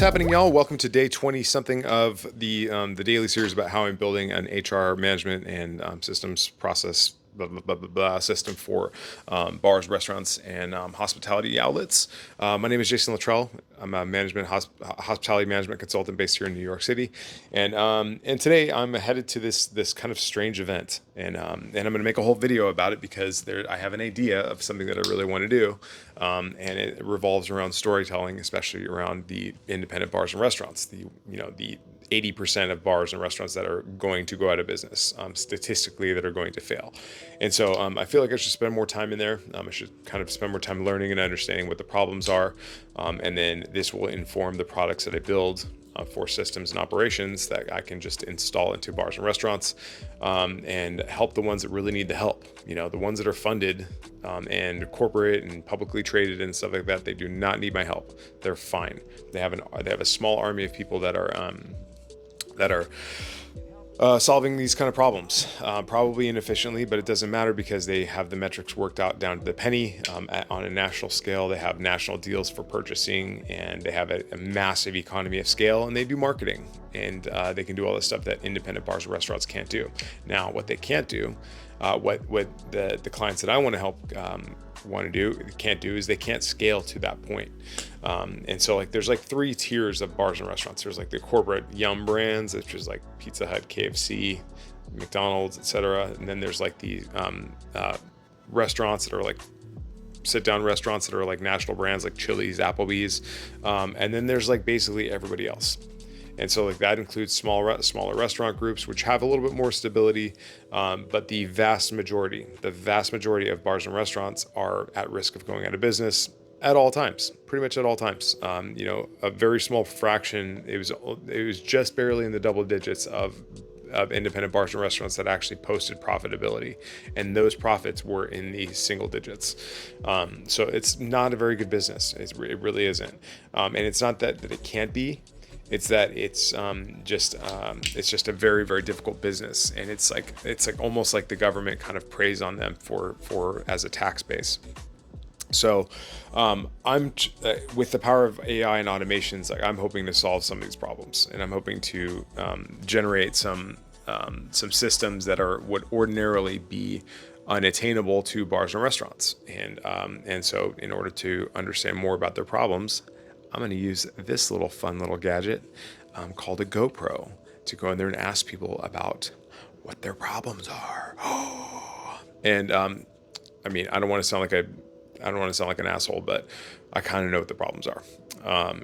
happening, y'all? Welcome to day 20 something of the daily series about how I'm building an HR management and systems process system for bars, restaurants, and hospitality outlets. My name is Jason Littrell. I'm a hospitality management consultant based here in New York City, and today I'm headed to this kind of strange event, and I'm going to make a whole video about it because I have an idea of something that I really want to do, and it revolves around storytelling, especially around the independent bars and restaurants. The 80% of bars and restaurants that are going to go out of business, statistically, that are going to fail. And so I feel like I should spend more time in there. I should kind of spend more time learning and understanding what the problems are. And then this will inform the products that I build for systems and operations that I can just install into bars and restaurants, and help the ones that really need the help. The ones that are funded and corporate and publicly traded and stuff like that, they do not need my help. They're fine. They have a small army of people that are solving these kind of problems, probably inefficiently, but it doesn't matter because they have the metrics worked out down to the penny. On a national scale, they have national deals for purchasing, and they have a massive economy of scale, and they do marketing, and they can do all the stuff that independent bars and restaurants can't do. Now, what they can't do, what the clients that I want to help can't do is they can't scale to that point. And so there's three tiers of bars and restaurants. There's the corporate yum brands, which is like Pizza Hut, KFC, McDonald's, etc. And then there's the restaurants that are sit down restaurants that are national brands like Chili's, Applebee's. And then there's basically everybody else. And so that includes smaller restaurant groups, which have a little bit more stability. But the vast majority of bars and restaurants are at risk of going out of business at all times, pretty much at all times. A very small fraction, it was just barely in the double digits of independent bars and restaurants that actually posted profitability. And those profits were in the single digits. So it's not a very good business. It really isn't. And it's not that it can't be. It's that it's just a very, very difficult business, and it's almost like the government kind of preys on them for as a tax base. So I'm with the power of AI and automations, I'm hoping to solve some of these problems, and I'm hoping to generate some systems that would ordinarily be unattainable to bars and restaurants, and so in order to understand more about their problems, I'm going to use this fun little gadget called a GoPro to go in there and ask people about what their problems are. And I don't want to sound like an asshole, but I kind of know what the problems are.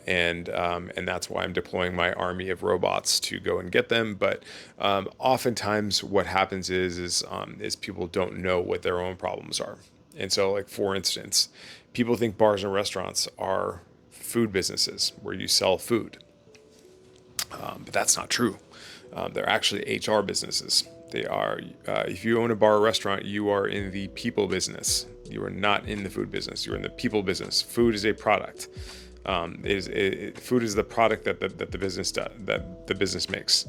And that's why I'm deploying my army of robots to go and get them. But oftentimes what happens is people don't know what their own problems are. And so for instance, people think bars and restaurants are food businesses where you sell food, but that's not true. They're actually HR businesses. They are, if you own a bar or restaurant, you are in the people business. You are not in the food business. You're in the people business. Food is a product. Food is the product that the business does, that the business makes.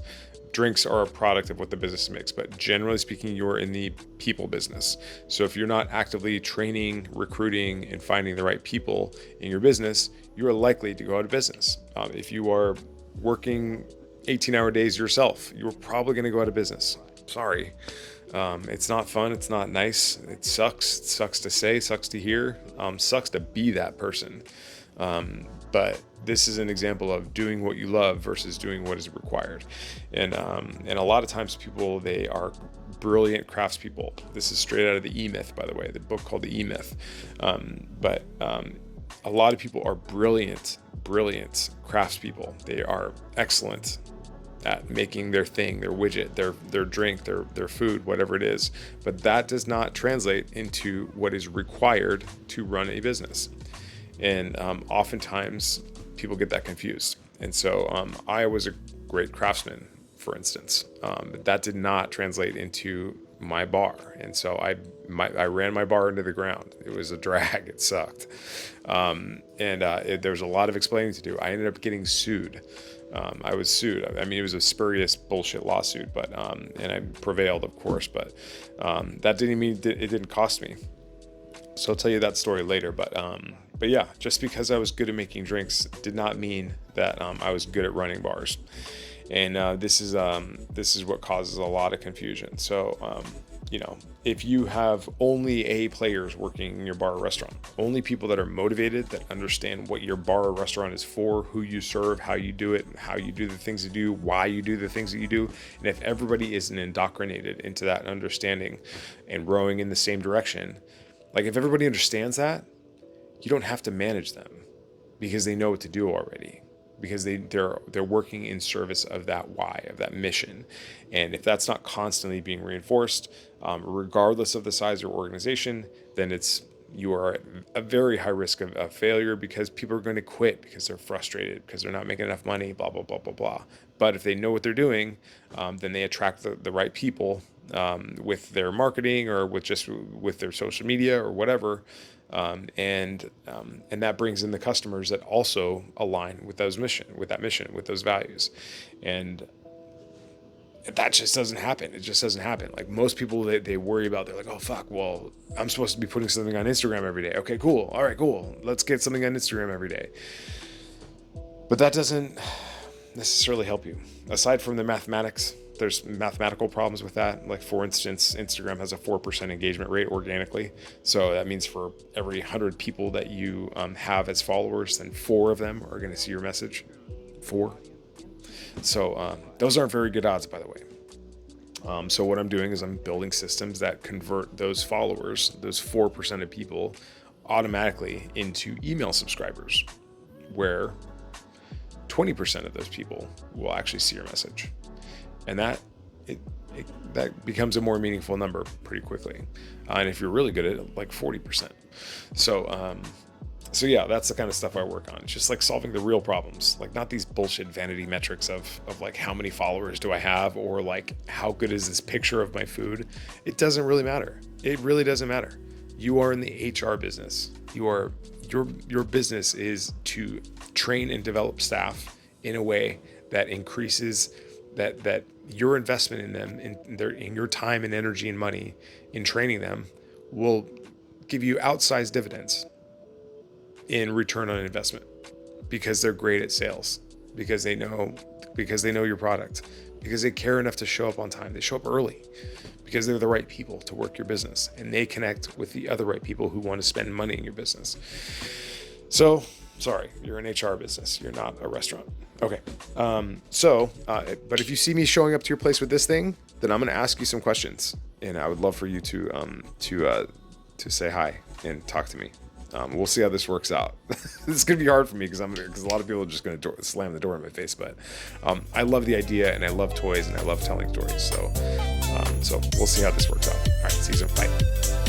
Drinks are a product of what the business makes, but generally speaking, you're in the people business. So if you're not actively training, recruiting, and finding the right people in your business, you are likely to go out of business. If you are working 18-hour days yourself, you're probably going to go out of business. Sorry. It's not fun. It's not nice. It sucks. It sucks to say, sucks to hear, sucks to be that person. But this is an example of doing what you love versus doing what is required. And a lot of times people, they are brilliant craftspeople. This is straight out of the E-Myth, by the way, the book called the E-Myth. But a lot of people are brilliant craftspeople. They are excellent at making their thing, their widget, their drink, their food, whatever it is. But that does not translate into what is required to run a business. And oftentimes people get that confused. And so I was a great craftsman, for instance, but that did not translate into my bar. And so I ran my bar into the ground. It was a drag. It sucked. There was a lot of explaining to do. I ended up getting sued. I was sued. It was a spurious bullshit lawsuit, but and I prevailed, of course, but that didn't mean it didn't cost me. So I'll tell you that story later. But But yeah, just because I was good at making drinks did not mean that I was good at running bars. And this is what causes a lot of confusion. So if you have only A players working in your bar or restaurant, only people that are motivated, that understand what your bar or restaurant is for, who you serve, how you do it, how you do the things you do, why you do the things that you do, and if everybody isn't indoctrinated into that understanding and rowing in the same direction, like if everybody understands that, you don't have to manage them because they know what to do already, because they're working in service of that why, of that mission. And if that's not constantly being reinforced, regardless of the size of your organization, then you are at a very high risk of failure, because people are going to quit because they're frustrated, because they're not making enough money, blah, blah, blah, blah, blah. But if they know what they're doing, then they attract the right people with their marketing or with their social media or whatever. And that brings in the customers that also align with that mission, with those values. And that just doesn't happen. It just doesn't happen. Like most people, they worry about, they're like, oh fuck, well, I'm supposed to be putting something on Instagram every day. Okay, cool. All right, cool. Let's get something on Instagram every day. But that doesn't necessarily help you. Aside from the mathematics, there's mathematical problems with that. Like for instance, Instagram has a 4% engagement rate organically. So that means for every 100 people that you have as followers, then 4 of them are going to see your message. 4. So those aren't very good odds, by the way. So what I'm doing is I'm building systems that convert those followers, those 4% of people, automatically into email subscribers, where 20% of those people will actually see your message. And that becomes a more meaningful number pretty quickly. And if you're really good at it, like 40%. So yeah, that's the kind of stuff I work on. It's just like solving the real problems, like not these bullshit vanity metrics of like how many followers do I have, or like how good is this picture of my food. It doesn't really matter. It really doesn't matter. You are in the HR business. Your business is to train and develop staff in a way that increases that your investment in them, in your time and energy and money in training them, will give you outsized dividends in return on investment, because they're great at sales, because they know your product, because they care enough to show up on time. They show up early because they're the right people to work your business, and they connect with the other right people who want to spend money in your business. So, sorry, you're an HR business. You're not a restaurant. Okay. But if you see me showing up to your place with this thing, then I'm going to ask you some questions, and I would love for you to say hi and talk to me. We'll see how this works out. This is going to be hard for me because a lot of people are just going to slam the door in my face. But I love the idea, and I love toys, and I love telling stories. So we'll see how this works out. All right, see you soon. Bye.